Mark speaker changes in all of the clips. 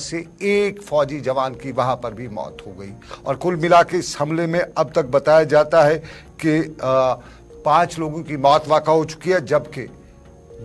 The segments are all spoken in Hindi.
Speaker 1: से एक फौजी जवान की वहां पर भी मौत हो गई। और कुल मिला के इस हमले में अब तक बताया जाता है कि 5 लोगों की मौत वाक़ा हो चुकी है, जबकि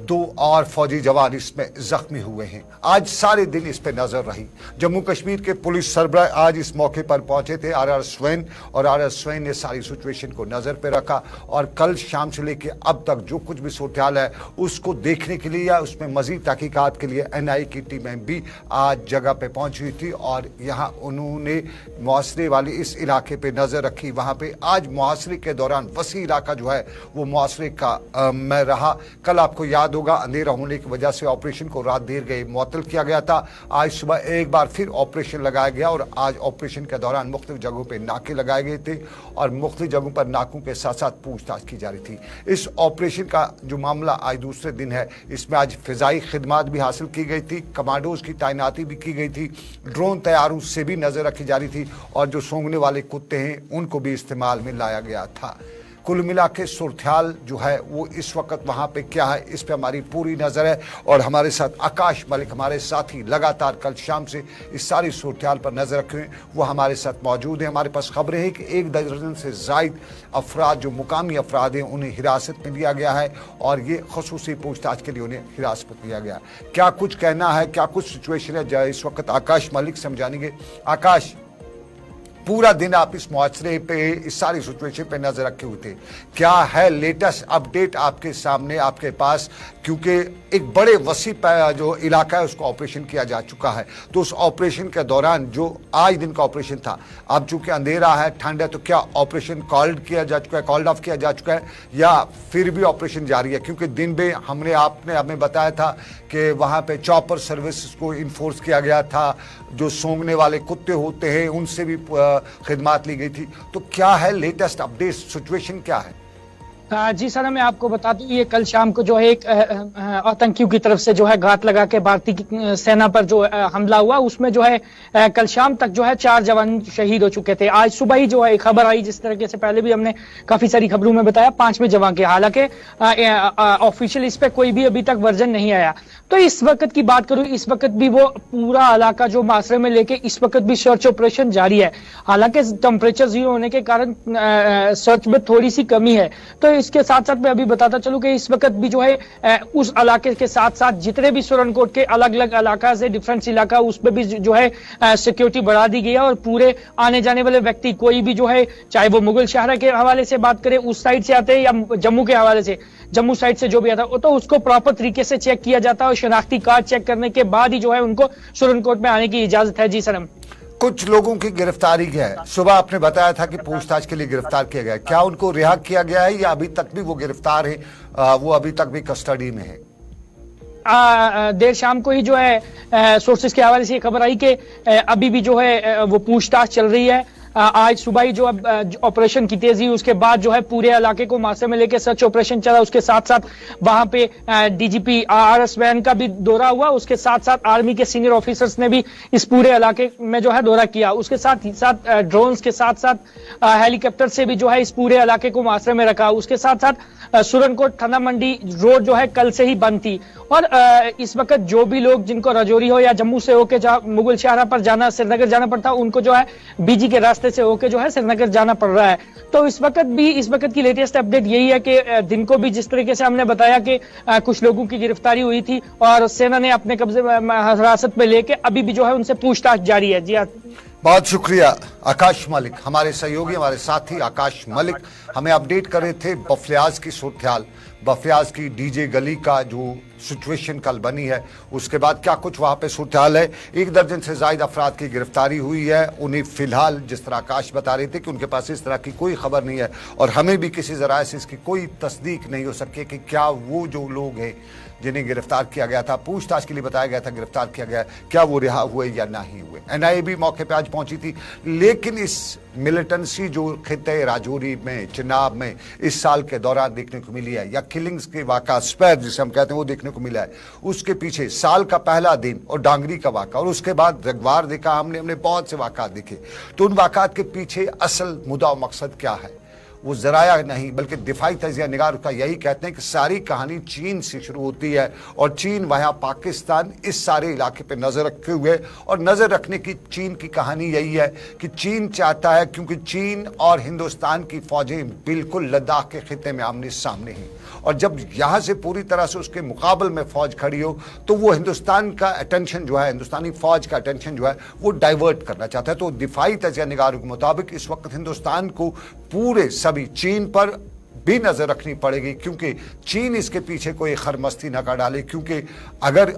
Speaker 1: 2 और फौजी जवान इसमें जख्मी हुए हैं। आज सारे दिन इस पर नजर रही। जम्मू कश्मीर के पुलिस सरबराह आज इस मौके पर पहुंचे थे आर स्वैन, और आर स्वैन ने सारी सिचुएशन को नजर पे रखा और कल शाम से लेकर अब तक जो कुछ भी सूरत है उसको देखने के लिए या उसमें मजीद तहकीकात के लिए NIA की टीमें भी आज जगह पे पहुंची हुई थी और यहाँ उन्होंने मुआसरे वाले इस इलाके पे नजर रखी। वहां पे आज मुआसरे के दौरान वसी इलाका जो है वो मुआसरे का मैं रहा। कल आपको याद होगा अंधेरा होने की वजह से ऑपरेशन को रात देर गए मुअत्तल किया गया था। आज सुबह एक बार फिर ऑपरेशन लगाया गया और आज ऑपरेशन के दौरान मुख्तलिफ जगहों पे नाके लगाए गए थे और मुख्तलिफ जगहों पर नाकों के साथ साथ पूछताछ की जा रही थी। इस ऑपरेशन का जो मामला आज दूसरे दिन है, इसमें आज फिजाई खिदमात भी हासिल की गई थी, कमांडोज की तैनाती भी की गई थी, ड्रोन तैयारों से भी नजर रखी जा रही थी और जो सूंघने वाले कुत्ते हैं उनको भी इस्तेमाल में लाया गया था। कुल मिला के सूरत जो है वो इस वक्त वहाँ पे क्या है इस पे हमारी पूरी नज़र है और हमारे साथ आकाश मलिक हमारे साथी लगातार कल शाम से इस सारी सूरत पर नज़र रखे हुए वो हमारे साथ मौजूद हैं। हमारे पास खबरें हैं कि 1 दर्जन से ज़ायद अफराद जो मुकामी अफराद हैं उन्हें हिरासत में लिया गया है और ये खसूसी पूछताछ के लिए उन्हें हिरासत में लिया गया। क्या कुछ कहना है, क्या कुछ सिचुएशन है इस वक्त आकाश मलिक से हम जानेंगे। आकाश, पूरा दिन आप इस मुआसरे पे इस सारी सिचुएशन पे नजर रखे हुए थे, क्या है लेटेस्ट अपडेट आपके सामने आपके पास? क्योंकि एक बड़े वसी जो इलाका है उसको ऑपरेशन किया जा चुका है, तो उस ऑपरेशन के दौरान जो आज दिन का ऑपरेशन था, अब चूंकि अंधेरा है ठंड है, तो क्या ऑपरेशन कॉल्ड किया जा चुका है, कॉल्ड ऑफ किया जा चुका है या फिर भी ऑपरेशन जारी है? क्योंकि दिन में आपने हमें बताया था कि वहाँ पे चॉपर सर्विस को इन्फोर्स किया गया था, जो सूंघने वाले कुत्ते होते हैं उनसे भी खिदमात ली गई थी। तो क्या है लेटेस्ट अपडेट, सिचुएशन क्या है?
Speaker 2: जी सर, मैं आपको बता दूं ये कल शाम को जो है एक आतंकियों की तरफ से जो है घात लगा के भारतीय सेना पर जो हमला हुआ, उसमें जो है कल शाम तक जो है 4 जवान शहीद हो चुके थे। आज सुबह ही जो है खबर आई, जिस तरीके से पहले भी हमने काफी सारी खबरों में बताया, 5वें जवान के, हालांकि ऑफिशियल इस पे कोई भी अभी तक वर्जन नहीं आया। तो इस वक्त की बात करूं, इस वक्त भी वो पूरा इलाका जो मासरे में लेके इस वक्त भी सर्च ऑपरेशन जारी है। हालांकि टेम्परेचर 0 होने के कारण सर्च में थोड़ी सी कमी है। तो इसके साथ साथ मैं अभी बताता चलूं कि इस वक्त भी जो है उस इलाके के साथ साथ जितने भी सुरनकोट के अलग अलग इलाका से डिफरेंस इलाका, उस पर भी जो है सिक्योरिटी बढ़ा दी गई है और पूरे आने जाने वाले व्यक्ति कोई भी जो है, चाहे वो मुगल शहर के हवाले से बात करें, उस साइड से आते हैं या जम्मू के हवाले से, जम्मू साइड से जो भी आता है तो उसको प्रॉपर तरीके से चेक किया जाता है और शनाख्ती कार्ड चेक करने के बाद ही जो है उनको सुरनकोट में आने की इजाजत है। जी सर,
Speaker 1: कुछ लोगों की गिरफ्तारी है, सुबह आपने बताया था कि पूछताछ के लिए गिरफ्तार किया गया, क्या उनको रिहा किया गया है या अभी तक भी वो गिरफ्तार है, वो अभी तक भी कस्टडी में है?
Speaker 2: देर शाम को ही जो है सोर्सेज के हवाले से ये खबर आई कि अभी भी जो है वो पूछताछ चल रही है। आज सुबह ही जो ऑपरेशन की तेजी, उसके बाद जो है पूरे इलाके को मासरे में लेकर सर्च ऑपरेशन चला। उसके साथ साथ वहां पे DGP RS स्वैन का भी दौरा हुआ, उसके साथ साथ आर्मी के सीनियर ऑफिसर्स ने भी इस पूरे इलाके में जो है दौरा किया। उसके साथ ही साथ ड्रोन्स के साथ साथ हेलीकॉप्टर से भी जो है इस पूरे इलाके को मासरे में रखा। उसके साथ साथ सुरनकोट थाना मंडी रोड जो है कल से ही बंद थी और इस वक्त जो भी लोग जिनको राजौरी हो या जम्मू से होके मुगल शहरा पर जाना, श्रीनगर जाना पड़ता, उनको जो है BG के रास्ते से होके जो है श्रीनगर जाना पड़ रहा है। तो इस वक्त की लेटेस्ट अपडेट यही है कि दिन को भी जिस तरीके से हमने बताया कि कुछ लोगों की गिरफ्तारी हुई थी और सेना ने अपने कब्जे हिरासत में लेके अभी भी जो है उनसे पूछताछ जारी है। जी
Speaker 1: बहुत शुक्रिया आकाश मलिक, हमारे सहयोगी हमारे साथी आकाश मलिक हमें अपडेट कर रहे थे बफलियाज की सूरत, बफलियाज की DJ गली का जो सिचुएशन कल बनी है, उसके बाद क्या कुछ वहाँ पे सूरत है। 1 दर्जन से ज़ायद अफराद की गिरफ्तारी हुई है। उन्हें फिलहाल जिस तरह आकाश बता रहे थे कि उनके पास इस तरह की कोई खबर नहीं है और हमें भी किसी जराए से इसकी कोई तस्दीक नहीं हो सके कि क्या वो जो लोग हैं जिन्हें गिरफ्तार किया गया था, पूछताछ के लिए बताया गया था गिरफ्तार किया गया, क्या वो रिहा हुए या नहीं हुए। NIA भी मौके पे आज पहुंची थी, लेकिन इस मिलिटेंसी जो खिते राजौरी में, चिनाब में इस साल के दौरान देखने को मिली है या किलिंग्स के वाक़ा स्पैर जिसे हम कहते हैं वो देखने को मिला है, उसके पीछे साल का पहला दिन और डांगरी का वाक़ा और उसके बाद रगवार देखा हमने बहुत से वाक़ात देखे। तो उन वाक़ात के पीछे असल मुद्दा और मकसद क्या है वो जराया नहीं बल्कि दिफाई तजिया निगार उसका यही कहते हैं कि सारी कहानी चीन से शुरू होती है और चीन वहाँ पाकिस्तान इस सारे इलाके पे नज़र रखे हुए, और नज़र रखने की चीन की कहानी यही है कि चीन चाहता है, क्योंकि चीन और हिंदुस्तान की फौजें बिल्कुल लद्दाख के खिते में आमने सामने हैं, और जब यहाँ से पूरी तरह से उसके मुकाबले में फौज खड़ी हो तो वो हिंदुस्तान का अटेंशन जो है, हिंदुस्तानी फौज का अटेंशन जो है वो डाइवर्ट करना चाहता है। तो दिफाई तजिया निगारों के मुताबिक इस वक्त हिंदुस्तान को पूरे सभी चीन पर भी नजर रखनी पड़ेगी, क्योंकि चीन इसके पीछे कोई खरमस्ती न कर डाले, क्योंकि अगर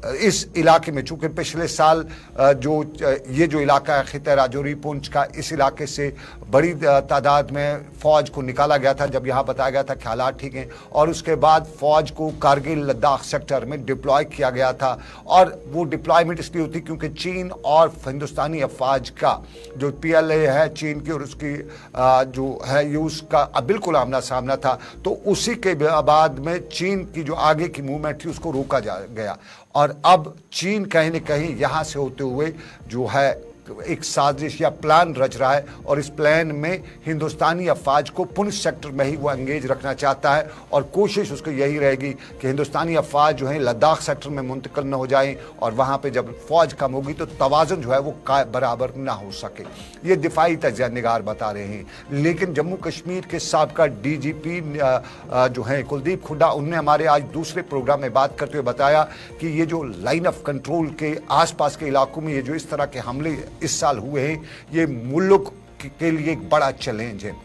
Speaker 1: इस इलाके में, चूंकि पिछले साल ये जो इलाका है खिते राजौरी पुंछ का, इस इलाके से बड़ी तादाद में फौज को निकाला गया था जब यहाँ बताया गया था कि हालात ठीक हैं, और उसके बाद फौज को कारगिल लद्दाख सेक्टर में डिप्लॉय किया गया था। और वो डिप्लॉयमेंट इसलिए होती क्योंकि चीन और हिंदुस्तानी अफवाज का जो PLA है चीन की और उसकी जो है ये उसका बिल्कुल आमना सामना था, तो उसी के बाद में चीन की जो आगे की मूवमेंट थी उसको रोका गया, और अब चीन कहीं न कहीं यहाँ से होते हुए जो है एक साजिश या प्लान रच रहा है, और इस प्लान में हिंदुस्तानी अफवाज को पुंछ सेक्टर में ही वो एंगेज रखना चाहता है, और कोशिश उसकी यही रहेगी कि हिंदुस्तानी अफवाज जो है लद्दाख सेक्टर में मुंतकिल न हो जाएं, और वहाँ पे जब फौज कम होगी तो तवाज़ुन जो है वो बराबर ना हो सके। ये दिफाई तजिया निगार बता रहे हैं। लेकिन जम्मू कश्मीर के साबका DGP जो है कुलदीप हुड्डा, उनने हमारे आज दूसरे प्रोग्राम में बात करते हुए बताया कि ये जो लाइन ऑफ कंट्रोल के आसपास के इलाकों में ये जो इस तरह के हमले इस साल हुए हैं, ये मुल्क के लिए एक बड़ा चैलेंज है।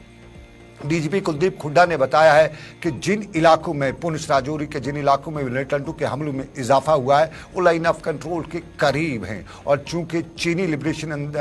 Speaker 1: DGP कुलदीप हुड्डा ने बताया है कि जिन इलाकों में पुंछ राजौरी के जिन इलाकों में मिलिटेंटों के हमलों में इजाफा हुआ है वो लाइन ऑफ कंट्रोल के करीब हैं, और चूंकि चीनी लिबरेशन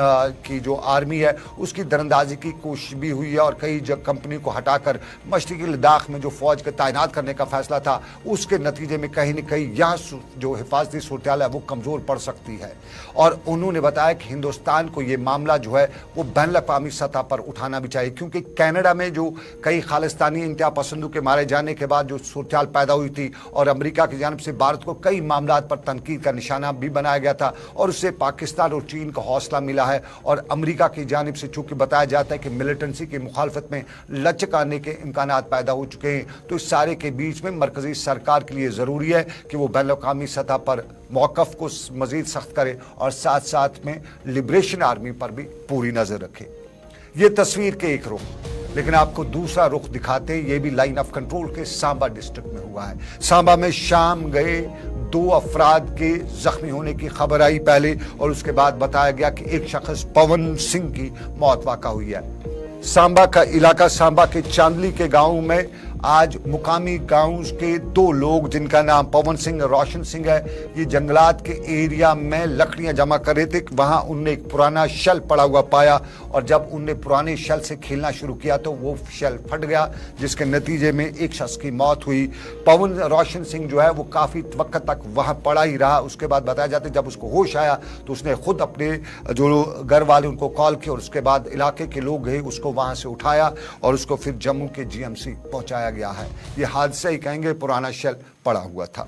Speaker 1: की जो आर्मी है उसकी दरअंदाजी की कोशिश भी हुई है, और कई कंपनी को हटाकर मशरकी लद्दाख में जो फौज को तैनात करने का फैसला था उसके नतीजे में कहीं न कहीं यहाँ जो हिफाजती सूरत है वो कमज़ोर पड़ सकती है। और उन्होंने बताया कि हिंदुस्तान को ये मामला जो है वो बैनुल अक़वामी सतह पर उठाना भी चाहिए, क्योंकि कनाडा में जो कई खालिस्तानी इंतहा पसंदों के मारे जाने के बाद जो सूरत पैदा हुई थी, और अमेरिका की जानिब से भारत को कई मामलात पर तनकीद का निशाना भी बनाया गया था, और उससे पाकिस्तान और चीन को हौसला मिला है, और अमेरिका की जानिब से चूंकि बताया जाता है कि मिलिटेंसी की मुखालफत में लचक आने के इम्कान पैदा हो चुके हैं, तो इस सारे के बीच में मरकजी सरकार के लिए ज़रूरी है कि वो बैनुल अक़वामी सतह पर मौक़िफ़ को मज़ीद सख्त करे, और साथ साथ में लिबरेशन आर्मी पर भी पूरी नज़र रखे। ये तस्वीर के एक रुख, लेकिन आपको दूसरा रुख दिखाते हैं, ये भी लाइन ऑफ कंट्रोल के सांबा डिस्ट्रिक्ट में हुआ है। सांबा में शाम गए 2 अफराद के जख्मी होने की खबर आई पहले, और उसके बाद बताया गया कि एक शख्स पवन सिंह की मौत वाक़ा हुई है। सांबा का इलाका, सांबा के चांदली के गांव में आज मुकामी गांव के 2 लोग जिनका नाम पवन सिंह और रोशन सिंह है, ये जंगलात के एरिया में लकड़ियां जमा कर रहे थे। वहां उनने एक पुराना शल पड़ा हुआ पाया, और जब उनने पुराने शल से खेलना शुरू किया तो वो शल फट गया, जिसके नतीजे में एक शख्स की मौत हुई। पवन रोशन सिंह जो है वो काफ़ी वक्त तक वहाँ पड़ा ही रहा। उसके बाद बताया जाता है जब उसको होश आया तो उसने खुद अपने जो घर वाले उनको कॉल किया, और उसके बाद इलाके के लोग गए, उसको वहाँ से उठाया और उसको फिर जम्मू के GMC पहुँचाया गया है। ये हादसा ही कहेंगे, पुराना शल पड़ा हुआ था।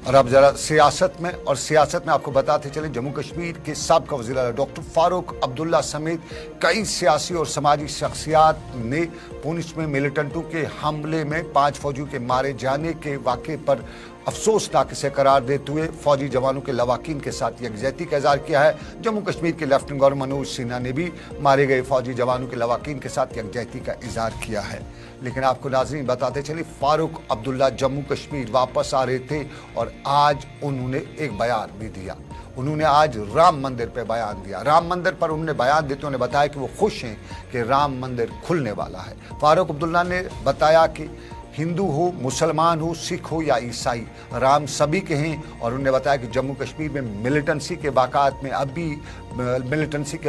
Speaker 1: और अब जरा सियासत में, और सियासत में आपको बताते चले जम्मू कश्मीर के साबिक़ा वज़ीर आला डॉक्टर फारूक अब्दुल्ला समेत कई सियासी और समाजी शख्सियात ने पुंछ में मिलिटेंटों के हमले में 5 फौजियों के मारे जाने के वाक़े पर अफसोसनाक से करार देते हुए फौजी जवानों के लवाकिन के साथ यकजहती का इज़हार किया है। जम्मू कश्मीर के लेफ्टिनेंट गवर्नर मनोज सिन्हा ने भी मारे गए फौजी जवानों के लवाकिन के साथ यकजहती का इज़हार किया है। लेकिन आपको नाज़रीन बताते चले, फारूक अब्दुल्ला जम्मू कश्मीर वापस आ रहे थे और आज उन्होंने एक बयान भी दिया। उन्होंने आज राम मंदिर पर बयान दिया। राम मंदिर पर उन्होंने बयान देते उन्होंने बताया कि वो खुश हैं कि राम मंदिर खुलने वाला है। फारूक अब्दुल्ला ने बताया कि हिंदू हो, मुसलमान हो, सिख हो या ईसाई, राम सभी के हैं। और उन्होंने बताया कि जम्मू कश्मीर में मिलिटेंसी के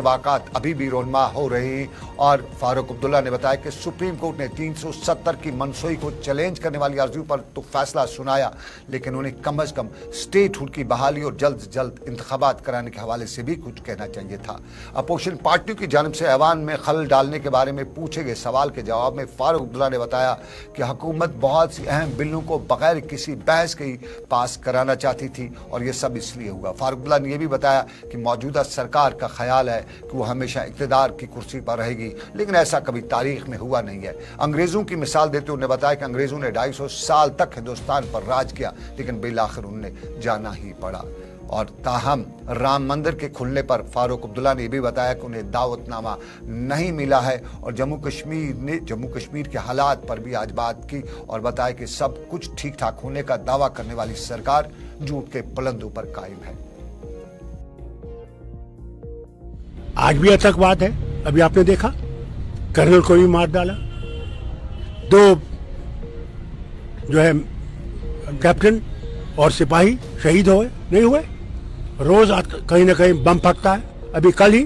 Speaker 1: वाक़ात अभी भी रोनमा हो रहे हैं। और फारूक अब्दुल्ला ने बताया कि सुप्रीम कोर्ट ने 370 की मनसूई को चैलेंज करने वाली अर्जी पर तो फैसला सुनाया, लेकिन उन्हें कम अज़ कम स्टेटहुड की बहाली और जल्द से जल्द इंतखाबात कराने के हवाले से भी कुछ कहना चाहिए था। अपोजिशन पार्टियों की जानिब से ऐवान में खलल डालने के बारे में पूछे गए सवाल के जवाब में फारूक अब्दुल्ला ने बताया कि हुकूमत हुकूमत बहुत सी अहम बिलों को बगैर किसी बहस के ही पास कराना चाहती थी और ये सब इसलिए हुआ। फारूक अब्दुल्ला ने यह भी बताया कि मौजूदा सरकार का ख्याल है कि वो हमेशा इक़्तिदार की कुर्सी पर रहेगी, लेकिन ऐसा कभी तारीख में हुआ नहीं है। अंग्रेज़ों की मिसाल देते उन्होंने बताया कि अंग्रेज़ों ने 250 साल तक हिंदुस्तान पर राज किया, लेकिन बिलाखिर उन्हें जाना ही पड़ा। और ताहम राम मंदिर के खुलने पर फारूक अब्दुल्ला ने यह भी बताया कि उन्हें दावतनामा नहीं मिला है और जम्मू कश्मीर के हालात पर भी आज बात की और बताया कि सब कुछ ठीक ठाक होने का दावा करने वाली सरकार झूठ के बुलंदों पर कायम है।
Speaker 3: आज भी आतंकवाद है, अभी आपने देखा कर्नल को भी मार डाला, 2 जो है कैप्टन और सिपाही शहीद हुए, नहीं हुए। रोज कहीं ना कहीं बम फटता है, अभी कल ही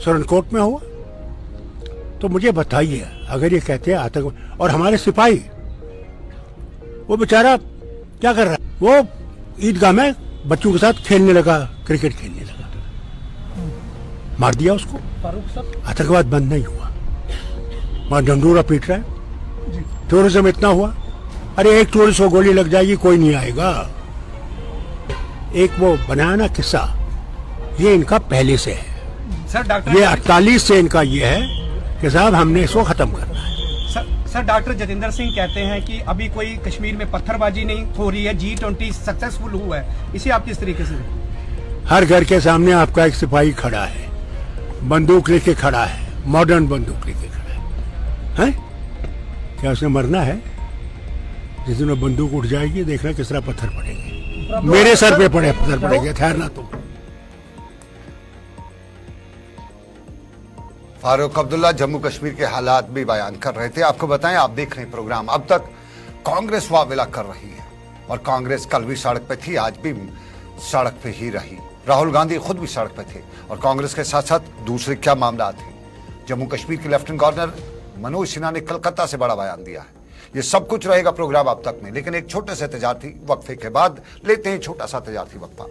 Speaker 3: सुरनकोट में हुआ। तो मुझे बताइए, अगर ये कहते हैं आतंकवाद, और हमारे सिपाही वो बेचारा क्या कर रहा है, वो ईदगाह में बच्चों के साथ खेलने लगा, क्रिकेट खेलने लगा, मार दिया उसको। आतंकवाद बंद नहीं हुआ, वहां डंडोरा पीट रहा है। टूरिज्म इतना हुआ, अरे एक टूरिस्ट को गोली लग जाएगी, कोई नहीं आएगा। एक वो बनाया ना किस्सा, ये इनका पहले से है
Speaker 4: सर। डॉक्टर
Speaker 3: ये 48 से इनका ये है कि साहब हमने इसको खत्म करना है।
Speaker 4: सर डॉक्टर जतिंदर सिंह कहते हैं कि अभी कोई कश्मीर में पत्थरबाजी नहीं हो रही है, G20 सक्सेसफुल हुआ है। इसे आप किस तरीके से?
Speaker 3: हर घर के सामने आपका एक सिपाही खड़ा है, बंदूक लेके खड़ा है, मॉडर्न बंदूक लेके खड़ा है। क्या उसने मरना है? जिस दिन बंदूक उठ जाएगी, देखना किस तरह पत्थर पड़ेंगे, मेरे सर पे पत्थर पड़ेंगे, ठहरना तुम।
Speaker 1: फारूक अब्दुल्ला जम्मू कश्मीर के हालात भी बयान कर रहे थे। आपको बताएं, आप देख रहे हैं प्रोग्राम। अब तक कांग्रेस वावेला कर रही है और कांग्रेस कल भी सड़क पे थी, आज भी सड़क पे ही रही। राहुल गांधी खुद भी सड़क पे थे और कांग्रेस के साथ साथ दूसरे क्या मामला थे। जम्मू कश्मीर के लेफ्टिनेंट गवर्नर मनोज सिन्हा ने कलकत्ता से बड़ा बयान दिया है। ये सब कुछ रहेगा प्रोग्राम अब तक में, लेकिन एक छोटे से तजारती वक्फे के बाद लेते हैं छोटा सा तजारती वक्फा।